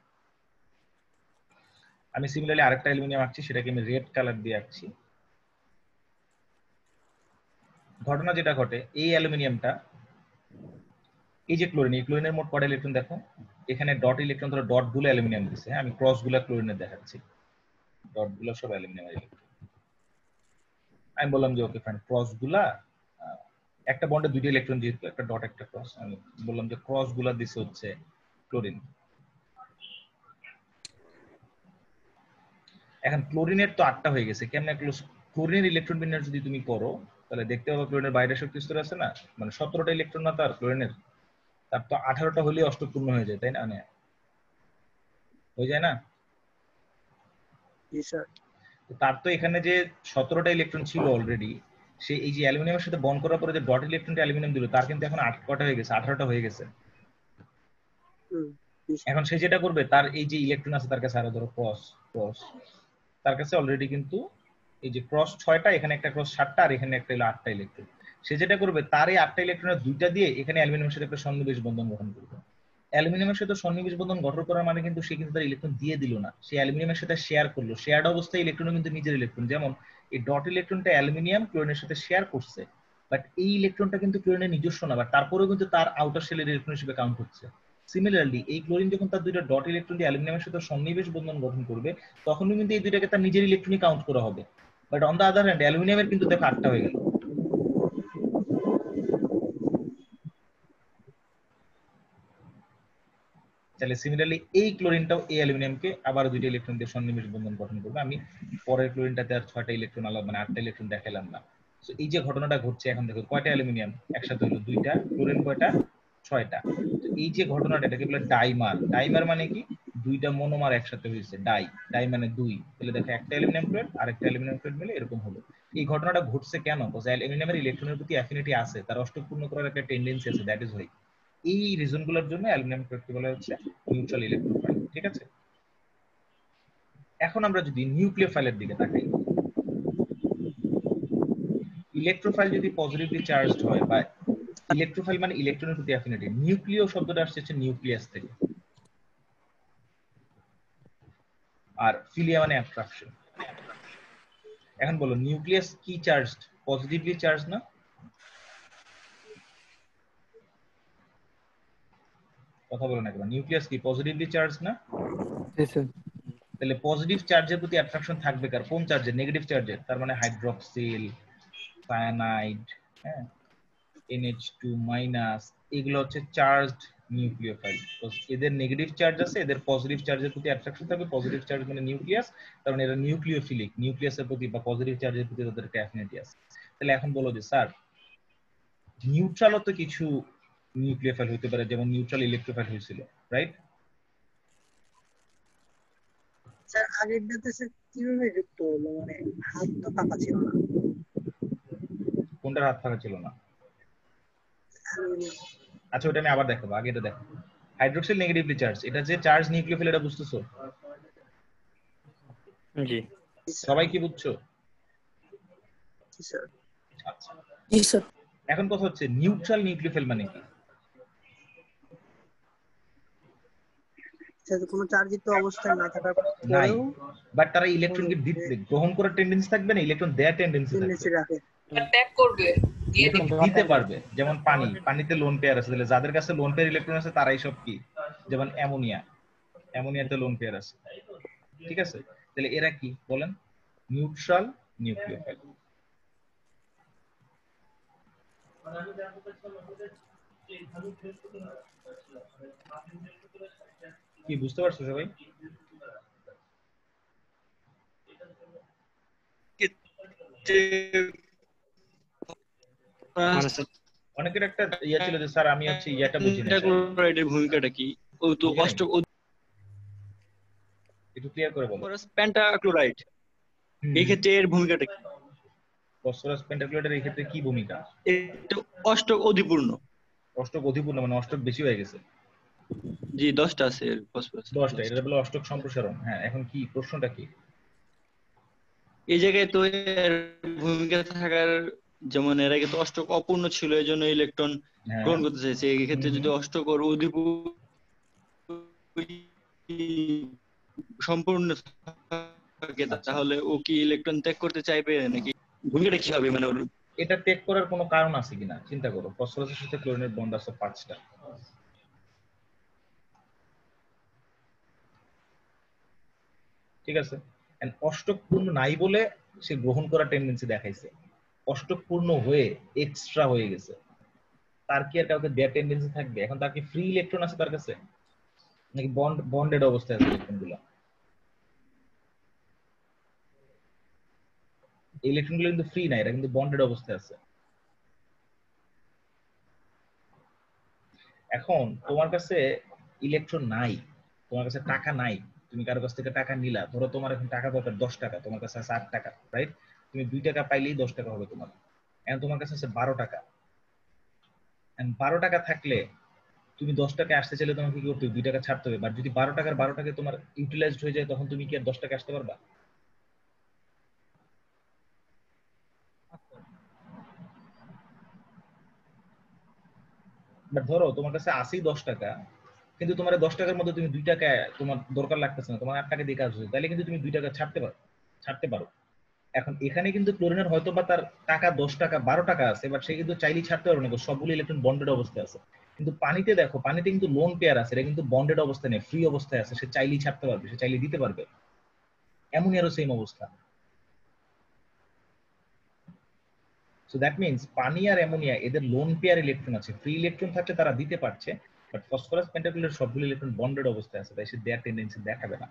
আমি সিমিলারলি আরেকটা অ্যালুমিনিয়াম আঁকছি, সেটাকে আমি রেড কালার দিয়ে আঁকছি। ঘটনা যেটা ঘটে, এই অ্যালুমিনিয়ামটা, এই যে ক্লোরিন, এই ক্লোরিনের মোট কয়টা ইলেকট্রন দেখো, এখানে ডট ইলেকট্রন, ধরো ডট গুলো অ্যালুমিনিয়াম দিচ্ছে, হ্যাঁ, আমি ক্রস গুলা ক্লোরিনের দেখাচ্ছি, ডট গুলো সব অ্যালুমিনিয়ামের ইলেকট্রন। আমি বললাম যে ওকে ফাইন, ক্রস গুলা একটা বন্ডে দুইটা ইলেকট্রন, যেহেতু একটা ডট একটা ক্রস, আমি বললাম যে ক্রস গুলা দিছে হচ্ছে ক্লোরিন। এখন ক্লোরিনের তো 8টা হয়ে গেছে, কেমনে ক্লোরিনের ইলেকট্রন বিন্যাস যদি তুমি করো তাহলে দেখতে পাবো ক্লোরিনের বাইরে শক্তি স্তর আছে না, মানে 17টা ইলেকট্রন না তার ক্লোরিনের, তার তো 18টা হলেই অষ্টক পূর্ণ হয়ে যায়, তাই না? হয়ে যায় না? জি স্যার। তার তো এখানে যে 17টা ইলেকট্রন ছিল অলরেডি, সে এই যে অ্যালুমিনিয়ামের সাথে বন্ড করার পরে যে ডট ইলেকট্রনটা অ্যালুমিনিয়াম দিল, তার কিন্তু এখন 8 হয়ে গেছে, 18টা হয়ে গেছে। এখন সে যেটা করবে, তার এই যে ইলেকট্রন আছে তার কাছে আরো ধরো ক্রস তার কাছে অলরেডি কিন্তু এই যে ক্রস 6টা, এখানে একটা ক্রস 7টা, আর এখানে একটা হলো 8টা ইলেকট্রন। সে যেটা করবে, তার এই 8টা ইলেকট্রনের 2টা দিয়ে এখানে অ্যালুমিনিয়ামের সাথে একটা সন্নিবেশ বন্ধন গঠন করবে। অ্যালুমিনিয়ামের সাথে সন্নিবেশ বন্ধন গঠন করার মানে কিন্তু সে কিন্তু তার ইলেকট্রন দিয়ে দিল না, সে অ্যালুমিনিয়ামের সাথে শেয়ার করলো। শেয়ার্ড অবস্থায় ইলেকট্রনও কিন্তু নিজের ইলেকট্রন, যেমন এই ডট ইলেকট্রনটা অ্যালুমিনিয়াম ক্লোরিনের সাথে শেয়ার করছে, বাট এই ইলেকট্রনটা কিন্তু ক্লোরিনের নিজস্ব না, বাট তারপরেও কিন্তু তার আউটার শেলের ইলেকট্রন হিসেবে কাউন্ট হচ্ছে। সিমিলারলি এই ক্লোরিন যখন তার 2টা ডট ইলেকট্রন দিয়ে অ্যালুমিনিয়ামের সাথে সন্নিবেশ বন্ধন গঠন করবে, তখনও কিন্তু এই 2টাকে তার নিজের ইলেকট্রনই কাউন্ট করা হবে। But on the other hand অ্যালুমিনিয়ামের কিন্তু দেখো 8টা হয়ে গেল। তাহলে সিমিলারলি এই ক্লোরিনটাও এই অ্যালুমিনিয়ামকে আবার 2টা ইলেকট্রন দিয়ে সন্নিবেশ বন্ধন গঠন করবে। আমি পরের ক্লোরিনটাতে আর 6টা ইলেকট্রন আলাদা, মানে 8টা ইলেকট্রন দেখালাম না। সো এই যে ঘটনাটা ঘটছে, এখন দেখো কয়টা অ্যালুমিনিয়াম একসাথে হলো, 2টা, ক্লোরিন কয়টা, 6টা। তো এই যে ঘটনাটা, এটাকে বলে ডাইমার। ডাইমার মানে কি? 2টা মনোমার একসাথে হয়েছে, ডাই মানে 2। তাহলে দেখো একটা অ্যালুমিনিয়াম ক্লোরাইড আর একটা অ্যালুমিনিয়াম ক্লোরাইড মিলে এরকম হলো। এই ঘটনাটা ঘটছে কেন? বিকজ অ্যালুমিনিয়ামের ইলেকট্রনের প্রতি অ্যাফিনিটি আছে, তার অষ্টক পূর্ণ করার একটা টেন্ডেন্সি আছে, দ্যাট ইজ হোয়াই। এই রিজনগুলোর জন্য অ্যালুমিনিয়াম ক্লোরাইডকে বলা হচ্ছে নিউট্রাল ইলেকট্রোফাইল। ঠিক আছে, এখন আমরা যদি নিউক্লিওফাইলের দিকে তাকাই, ইলেকট্রোফাইল যদি পজিটিভলি চার্জড হয়, বা ইলেকট্রোফাইল মানে ইলেকট্রনের প্রতি অ্যাফিনিটি, নিউক্লিয় শব্দটা আসছে নিউক্লিয়াস থেকে, আর ফিলিয়া মানে অ্যাট্রাকশন। এখন বলো নিউক্লিয়াস কি চার্জড? পজিটিভলি চার্জ না? কথা বলো না কেন? নিউক্লিয়াস কি পজিটিভলি চার্জ না? তাহলে পজিটিভ চার্জের প্রতি অ্যাট্রাকশন থাকবে কার? কোন চার্জের? নেগেটিভ চার্জের। তার মানে হাইড্রক্সিল, সায়ানাইড, হ্যাঁ, NH2 মাইনাস, এগুলো হচ্ছে চার্জড নিউক্লিওফাইল। তো এদের নেগেটিভ চার্জ আছে, এদের পজিটিভ চার্জের প্রতি অ্যাট্রাকশন থাকবে। পজিটিভ চার্জ মানে নিউক্লিয়াস, কারণ এরা নিউক্লিওফিলিক, নিউক্লিয়াসের প্রতি বা পজিটিভ চার্জের প্রতি তাদের একটা অ্যাফিনিটি আছে। তাহলে এখন বলো যে স্যার নিউট্রালও তো কিছু নিউক্লিওফাইল হতে পারে, যেমন নিউট্রাল ইলেকট্রোফাইল হয়েছিল, রাইট? স্যার আগেরটাতে স্যার কিভাবে যুক্ত হলো, মানে হাত তো ফাঁকা ছিল না। কোনটার হাত ফাঁকা ছিল না? আচ্ছা ওটা আমি আবার দেখাবো, আগে এটা দেখো। হাইড্রোক্সিল নেগেটিভলি চার্জ, এটা যে চার্জ নিউক্লিওফিল, এটা বুঝতেছো? জি সবাই কি বুঝছো? জি স্যার। আচ্ছা, জি স্যার। এখন কথা হচ্ছে নিউট্রাল নিউক্লিওফিল মানে কি? স্যার কোনো চার্জিত অবস্থায় না থাকার নাই, পরেও বাট তারা ইলেকট্রনকে গ্রহণ করার টেন্ডেন্সি থাকবে না, ইলেকট্রন দেয়ার টেন্ডেন্সি টেন্ডেন্সি থাকবে, রাখে। ত্যাগ করবে, দিয়ে ইলেকট্রন দিবে। দিতে পারবে। যেমন পানিতে লোন পেয়ার আছে, তাহলে যাদের কাছে লোন পেয়ার ইলেকট্রন আছে তারাই সব কি? যেমন অ্যামোনিয়াতে লোন পেয়ার আছে, ঠিক আছে? তাহলে এরা কি বলেন? Neutral nucleophile. কি বুঝতে পারছো সবাই? মানে স্যার অনেকের একটা ইয়া ছিল যে স্যার আমি হচ্ছে ইয়াটা বুঝি না, ক্লোরাইডের ভূমিকাটা কি? ও তো বুঝি নাই। অষ্টক একটু ক্লিয়ার করে বলো। পেন্টাক্লোরাইড, এই ক্ষেত্রে এর ভূমিকাটা কি? ফসফরাস পেন্টাক্লোরাইডের এই ক্ষেত্রে কি ভূমিকা? এটা অষ্টক অধিপূর্ণ। অষ্টক অধিপূর্ণ মানে অষ্টক বেশি হয়ে গেছে। জি 10টা আছে ফসফরাস। 10টা, এটা বলে অষ্টক সম্প্রসারণ। হ্যাঁ, এখন কি প্রশ্নটা কি? এই জায়গায় তো এর ভূমিকা থাকার, যেমন এর আগে তো অষ্টক অপূর্ণ ছিল, এই জন্য ইলেকট্রন হ্যাঁ, গ্রহণ করতে চাইছে। এই ক্ষেত্রে যদি অষ্টক ওর সম্পূর্ণ থাকে, তাহলে ও কি ইলেকট্রন ত্যাগ করতে চাইবে নাকি ভূমিকাটা কি হবে? মানে ওর এটা ত্যাগ করার কোনো কারণ আছে কিনা চিন্তা করো। ফসফরাসের সাথে ক্লোরিনের বন্ড আছে 5টা, ঠিক আছে? এন্ড অষ্টক পূর্ণ নাই বলে সে গ্রহণ করার টেন্ডেন্সি দেখাইছে। অষ্টক পূর্ণ হয়ে এক্সট্রা হয়ে গেছে, তার কি আর কাউকে দেয়ার টেন্ডেন্সি থাকবে? এখন তার কি ফ্রি ইলেকট্রন আছে তার কাছে, নাকি বন্ডেড অবস্থায় আছে ইলেকট্রন গুলো? এই ইলেকট্রনগুলো কিন্তু ফ্রি না, এটা কিন্তু বন্ডেড অবস্থায় আছে। এখন তোমার কাছে ইলেকট্রন নাই, তোমার কাছে টাকা নাই, তুমি কারো কাছ থেকে টাকা নিলা, ধরো তোমার এখন টাকা দরকার 10 টাকা, তোমার কাছে আছে 8 টাকা, রাইট? তুমি 2 টাকা পাইলেই 10 টাকা হবে তোমার। এখন তোমার কাছে আছে 12 টাকা। 12 টাকা থাকলে তুমি 10 টাকা আসতে চাইলে তোমাকে কি করতে হবে? 2 টাকা ছাড়তে হবে। বাট যদি 12 টাকার 12 টাকা তোমার ইউটিলাইজড হয়ে যায়, তখন তুমি কি আর 10 টাকা আসতে পারবা? বাট ধরো তোমার কাছে আসেই 10 টাকা, কিন্তু তোমার 10 টাকার মধ্যে তুমি 2 টাকা তোমার দরকার লাগতেছে না, তোমার 8 টাকা দিয়ে কাজ হচ্ছে, তাহলে কিন্তু তুমি 2 টাকা ছাড়তে পারো। এখন এখানে কিন্তু ক্লোরিনের হয়তো বা তার টাকা 10 টাকা 12 টাকা আছে, বাট সে কিন্তু চাইলেই ছাড়তে পারবে না, সবগুলো ইলেকট্রন বন্ডেড অবস্থায় আছে। কিন্তু পানিতে দেখো, পানিতে কিন্তু লোন পেয়ার আছে, এটা কিন্তু বন্ডেড অবস্থায় নেই, ফ্রি অবস্থায় আছে, সে চাইলেই ছাড়তে পারবে, সে চাইলেই দিতে পারবে। অ্যামোনিয়ারও সেম অবস্থা। সো দ্যাট মিন্স পানি আর অ্যামোনিয়া এদের লোন পেয়ার ইলেকট্রন আছে, ফ্রি ইলেকট্রন থাকলে তারা দিতে পারছে, বাট ফসফরাস পেন্টাক্লোরাইড সবগুলো ইলেকট্রন বন্ডেড অবস্থায় আছে, তাই সে দেয়ার টেন্ডেন্সি দেখাবে না।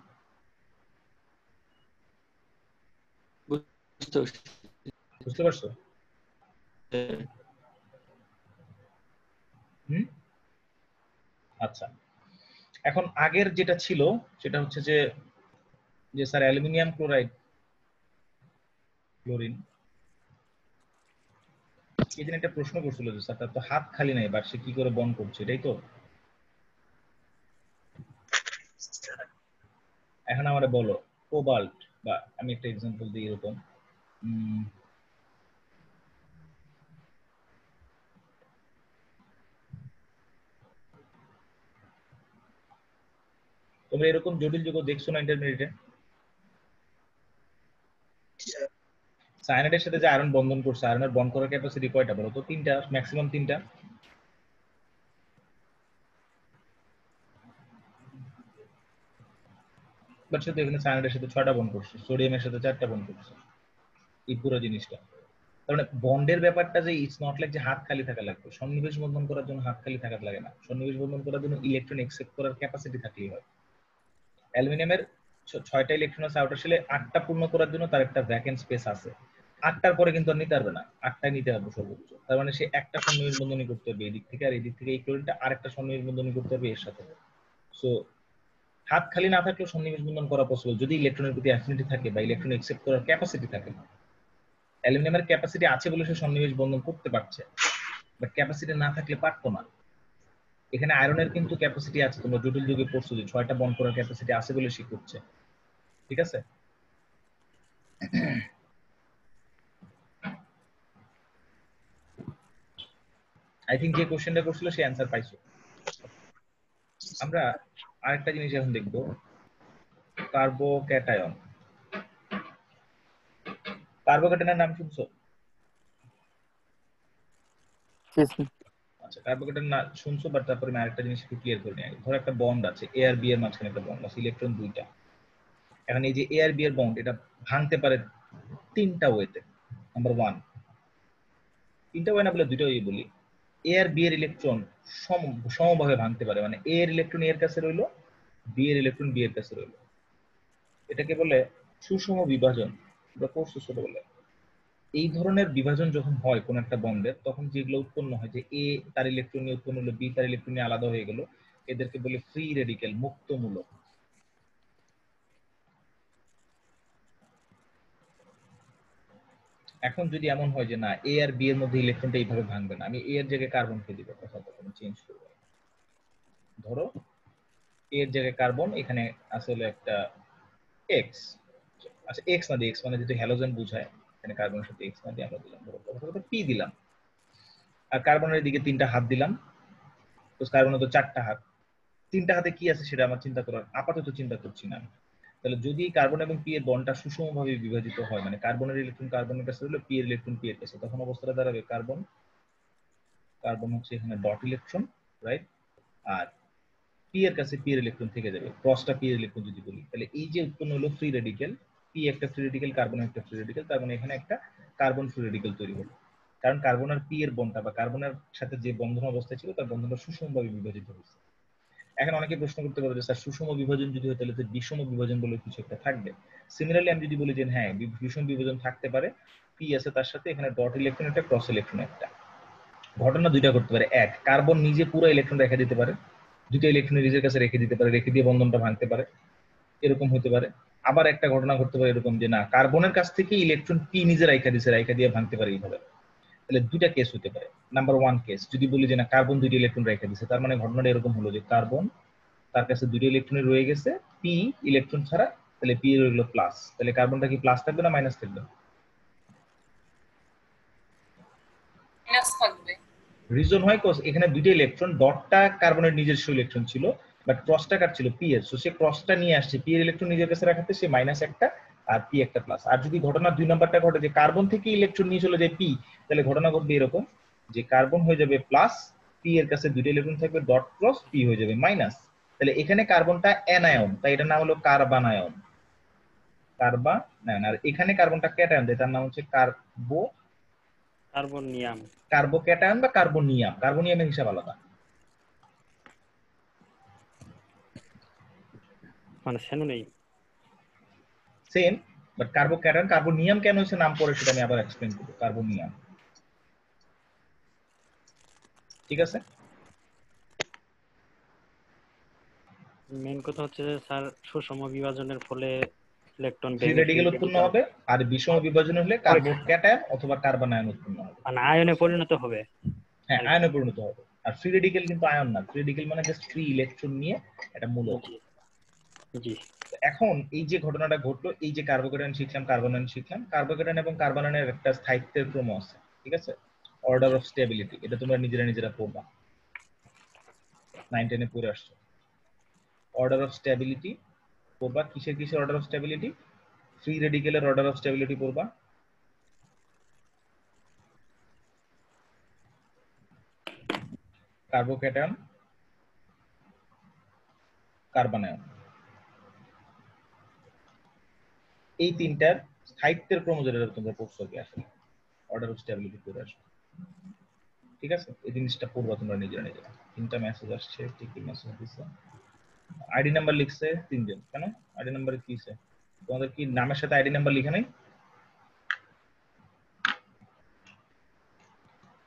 বুঝতে পারছি। বুঝতে পারছো? হুম, আচ্ছা। এখন আগের যেটা ছিল সেটা হচ্ছে যে যে স্যার অ্যালুমিনিয়াম ক্লোরাইড ক্লোরিন, এই দিন একটা প্রশ্ন করছিল যে স্যার তার তো হাত খালি নাই, বাট সে কি করে বন্ড করছে, এটাই তো। এখন আমারে বলো কোবাল্ট, বা আমি একটা এক্সাম্পল দিই এরকম, তোমরা এরকম জটিল যৌগ দেখছো না ইন্টারমিডিয়েটে? সায়ানাইডের সাথে যে আয়রন বন্ধন করছে, আয়রনের বন্ড করার ক্যাপাসিটি কয়টা বলো তো? 3টা, ম্যাক্সিমাম 3টা। বাট সে তো এখানে সায়ানাইডের সাথে 6টা বন্ড করছে, সোডিয়ামের সাথে 4টা বন্ড করছে, এই পুরো জিনিসটা। তার মানে বন্ডের ব্যাপারটা যে ইটস নট লাইক যে হাত খালি থাকা লাগবে, সন্নিবেশ বন্ধন করার জন্য হাত খালি থাকা লাগে না, সন্নিবেশ বন্ধন করার জন্য ইলেকট্রন একসেপ্ট করার ক্যাপাসিটি থাকলেই হয়। অ্যালুমিনিয়ামের 6টা ইলেকট্রন আছে আউটার শেলে, 8টা পূর্ণ করার জন্য তার একটা ভ্যাকেন্ট স্পেস আছে। 8টার পরে কিন্তু আর নিতে পারবে না, 8টাই নিতে হবে সর্বোচ্চ। তার মানে সে একটা সন্নিবেশ বন্ধনী করতে হবে এই দিক থেকে, আর এই দিক থেকে এই ক্লোরিনটা আরেকটা সন্নিবেশ বন্ধনী করতে হবে এর সাথে। সো হাত খালি না থাকলেও সন্নিবেশ বন্ধন করা পসিবল যদি ইলেকট্রনের প্রতি অ্যাফিনিটি থাকে বা ইলেকট্রন একসেপ্ট করার ক্যাপাসিটি থাকে। অ্যালুমিনিয়ামের ক্যাপাসিটি আছে বলে সে সন্নিবেশ বন্ধন করতে পারছে, বাট ক্যাপাসিটি না থাকলে পারতো না। এখানে আয়রনের কিন্তু ক্যাপাসিটি আছে, তোমরা জটিল যুগে পড়ছো যে 6টা বন্ড করার ক্যাপাসিটি আছে বলে সে করছে, ঠিক আছে? আই থিঙ্ক যে কোশ্চেনটা করছিল সে অ্যান্সার পাইছো। আমরা আরেকটা জিনিস এখন দেখব, কার্বোক্যাটায়ন। কার্বোক্যাটায়নের নাম শুনছো? আচ্ছা, কার্বোক্যাটায়ন না শুনছো, বাট তারপরে আমি আরেকটা জিনিস একটু ক্লিয়ার করে নিই। ধরো একটা বন্ড আছে, এ আর বি এর মাঝখানে একটা বন্ড আছে, ইলেকট্রন 2টা। এখন এই যে এ আর বি এর বন্ড, এটা ভাঙতে পারে 3টা ওয়েতে। নাম্বার 1, 3টা ওয়ে না বলে 2টা ওয়ে বলি। এ আর বি এর ইলেকট্রন সমভাবে ভাঙতে পারে, মানে এ এর ইলেকট্রন এর কাছে রইলো, বি এর ইলেকট্রন বি এর কাছে রইলো। এটাকে বলে সুষম বিভাজন, বা কোর্স ছোটবেলায়। এই ধরনের বিভাজন যখন হয় কোন একটা বন্ডের, তখন যেগুলো উৎপন্ন হয় যে এ তার ইলেকট্রন নিয়ে উৎপন্ন হলো, বি তার ইলেকট্রন নিয়ে আলাদা হয়ে গেল, এদেরকে বলে ফ্রি রেডিক্যাল, মুক্ত মূলক। এখন যদি এমন হয় যে না, এ আর বি এর মধ্যে ইলেকট্রনটা এইভাবে ভাঙবে না, আমি এ এর জায়গায় কার্বনকে দিব, কথা চেঞ্জ করবো। ধরো এ এর জায়গায় কার্বন, এখানে আসলে একটা এক্স, আচ্ছা এক্স না দিয়ে, এক্স মানে যেহেতু হ্যালোজেন বুঝায়, এখানে কার্বনের সাথে এক্স না দিয়ে আমরা দিলাম, ধরো কথা পি দিলাম। আর কার্বনের দিকে 3টা হাত দিলাম, তো কার্বনের তো 4টা হাত, 3টা হাতে কি আছে সেটা আমার চিন্তা করার আপাতত চিন্তা করছি না। তাহলে যদি কার্বন এবং পি এর বন্ডটা সুষমভাবে বিভাজিত হয়, মানে কার্বনের ইলেকট্রন কার্বনের কাছে হলো, পি এর ইলেকট্রন পি এর কাছে, তখন অবস্থাটা দাঁড়াবে কার্বন কার্বন হচ্ছে এখানে ডট ইলেকট্রন, রাইট? আর পি এর কাছে পি এর ইলেকট্রন থেকে যাবে, ক্রসটা পি এর ইলেকট্রন যদি বলি, তাহলে এই যে উৎপন্ন হলো ফ্রি রেডিক্যাল, পি একটা ফ্রি রেডিক্যাল, কার্বন একটা ফ্রি রেডিক্যাল, তার মানে এখানে একটা কার্বন ফ্রি রেডিক্যাল তৈরি হলো। কারণ কার্বন আর পি এর বন্ডটা বা কার্বনের সাথে যে বন্ধন অবস্থা ছিল তার বন্ধনটা সুষমভাবে বিভাজিত হয়েছে। এখন অনেকে প্রশ্ন করতে পারে যে স্যার সুষম বিভাজন যদি হয় তাহলে তো বিষম বিভাজন বলে কিছু একটা থাকবে। সিমিলারলি আমি যদি বলি যে হ্যাঁ বিষম বিভাজন থাকতে পারে, পি আছে তার সাথে এখানে ডট ইলেকট্রন একটা ক্রস ইলেকট্রন একটা। ঘটনা দুইটা করতে পারে, এক কার্বন নিজে পুরো ইলেকট্রন রেখে দিতে পারে, দুটো ইলেকট্রন নিজের কাছে রেখে দিতে পারে, রেখে দিয়ে বন্ধনটা ভাঙতে পারে, এরকম হতে পারে। আবার একটা ঘটনা ঘটতে পারে এরকম যে না কার্বনের কাছ থেকে ইলেকট্রন পি নিজে রাইখা দিছে, রাইখা দিয়ে ভাঙতে পারে এইভাবে। তাহলে দুইটা কেস হতে পারে। নাম্বার ওয়ান কেস যদি বলি যে না কার্বন দুইটা ইলেকট্রন রেখে দিছে, তার মানে ঘটনাটা এরকম হলো যে কার্বন তার কাছে দুটো ইলেকট্রন রয়ে গেছে পি ইলেকট্রন ছাড়া, তাহলে পি এর হলো প্লাস, তাহলে কার্বনটা কি প্লাস থাকবে না মাইনাস থাকবে? মাইনাস থাকবে। রিজন হয় কজ এখানে দুইটা ইলেকট্রন, ডটটা কার্বনের নিজস্ব ইলেকট্রন ছিল বাট ক্রসটা কার ছিল পি এর, সো সে ক্রসটা নিয়ে আসছে পি এর ইলেকট্রন নিজের কাছে রাখাতে, সে মাইনাস একটা আর পি একটা প্লাস। আর যদি ঘটনা দুই নাম্বারটা ঘটে যে কার্বন থেকে ইলেকট্রন নিয়ে চলে যায় পি, তাহলে ঘটনা ঘটবে এরকম যে কার্বন হয়ে যাবে প্লাস, পি এর কাছে দুইটা ইলেকট্রন থাকবে ডট ক্রস, পি হয়ে যাবে মাইনাস। তাহলে এখানে কার্বনটা অ্যানায়ন, তাই এটার নাম হলো কার্বানায়ন, কার্বানায়ন। আর এখানে কার্বনটা ক্যাটায়ন, তার নাম হচ্ছে কার্বনিয়াম। কার্বোক্যাটায়ন বা কার্বোনিয়াম। কার্বোনিয়ামের হিসাব আলাদা। মানে সেনু নেই। Same but carbocation. কার্বোনিয়াম কেন হচ্ছে নাম পরে সেটা আমি আবার এক্সপ্লেইন করব। কার্বোনিয়াম, ঠিক আছে। মেইন কথা হচ্ছে যে স্যার সুষম বিভাজনের ফলে ইলেকট্রন ফ্রি রেডিকেল উৎপন্ন হবে, আর বিষম বিভাজন হলে কার্বোক্যাটায়ন অথবা কার্বনায়ন উৎপন্ন হবে, মানে আয়নে পরিণত হবে। হ্যাঁ আয়নে পরিণত হবে। আর ফ্রি রেডিকেল কিন্তু আয়ন না, ফ্রি রেডিকেল মানে জাস্ট ফ্রি ইলেকট্রন নিয়ে এটা মূলক। জি। এখন এই যে ঘটনাটা ঘটলো, এই যে কার্বোক্যাটায়ন শিখলাম, কার্বনায়ন শিখলাম, কার্বোক্যাটায়ন এবং কার্বনায়নের একটা স্থায়িত্বের ক্রম আছে, ঠিক আছে, অর্ডার অফ স্টেবিলিটি। এটা তোমরা নিজেরা পড়বা, 9-10 এ পড়ে আসছো। অর্ডার অফ স্টেবিলিটি পড়বা, কিসের অর্ডার অফ স্টেবিলিটি? ফ্রি রেডিকেলের অর্ডার অফ স্টেবিলিটি পড়বা, কার্বোক্যাটায়ন, কার্বনায়ন, এই তিনটার স্থায়িত্বের ক্রম যেটা তোমরা পড়ছো কি আসলে অর্ডার অফ স্টেবিলিটি পড়ে আসবে, ঠিক আছে। এই জিনিসটা পড়বা তোমরা নিজেরা। তিনটা মেসেজ আসছে, ঠিকই মেসেজ দিছে। আইডি নাম্বার লিখছে তিনজন, কেন আইডি নাম্বারে কি আছে? তোমাদের কি নামের সাথে আইডি নাম্বার লিখা নাই?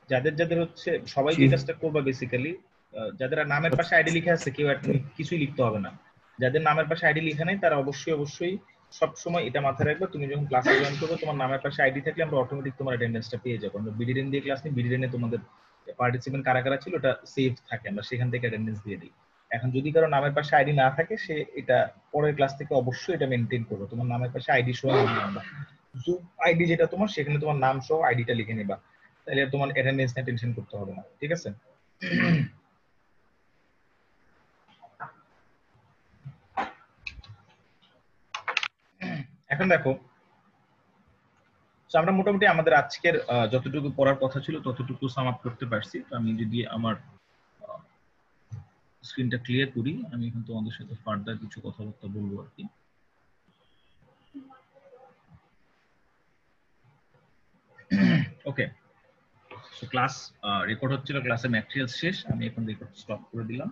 যাদের হচ্ছে সবাই যে কাজটা করবা বেসিক্যালি, যাদের নামের পাশে আইডি লেখা আছে কেউ কিছুই লিখতে হবে না। যাদের নামের পাশে আইডি লেখা নাই তারা অবশ্যই সব সময় এটা মাথায় রাখবে, তুমি যখন ক্লাসে জয়েন করবে তোমার নামের পাশে আইডি থাকলে আমরা অটোমেটিক তোমার অ্যাটেন্ডেন্সটা পেয়ে যাবো। আমরা বিডিএন দিয়ে ক্লাস নিই, বিডিএন এ তোমাদের পার্টিসিপেন্ট কারা ছিল ওটা সেভ থাকে, আমরা সেখান থেকে অ্যাটেন্ডেন্স দিয়ে দিই। এখন যদি কারো নামের পাশে আইডি না থাকে, সে এটা পরের ক্লাস থেকে অবশ্যই এটা মেনটেন করবে। তোমার নামের পাশে আইডি সহ আমরা জুম আইডি যেটা তোমার, সেখানে তোমার নাম সহ আইডিটা লিখে নিবা, তাহলে তোমার অ্যাটেন্ডেন্স নিয়ে টেনশন করতে হবে না, ঠিক আছে। এখন দেখো, আমরা মোটামুটি আমাদের আজকের যতটুকু পড়ার কথা ছিল ততটুকু সাম আপ করতে পারছি। তো আমি যদি আমার স্ক্রিনটা ক্লিয়ার করি, আমি এখন তোমাদের সাথে ফার্দার কিছু কথাবার্তা বলবো আর কি। ওকে, সো ক্লাস রেকর্ড হচ্ছিল, ক্লাসের ম্যাটেরিয়াল শেষ, আমি এখন রেকর্ড স্টপ করে দিলাম।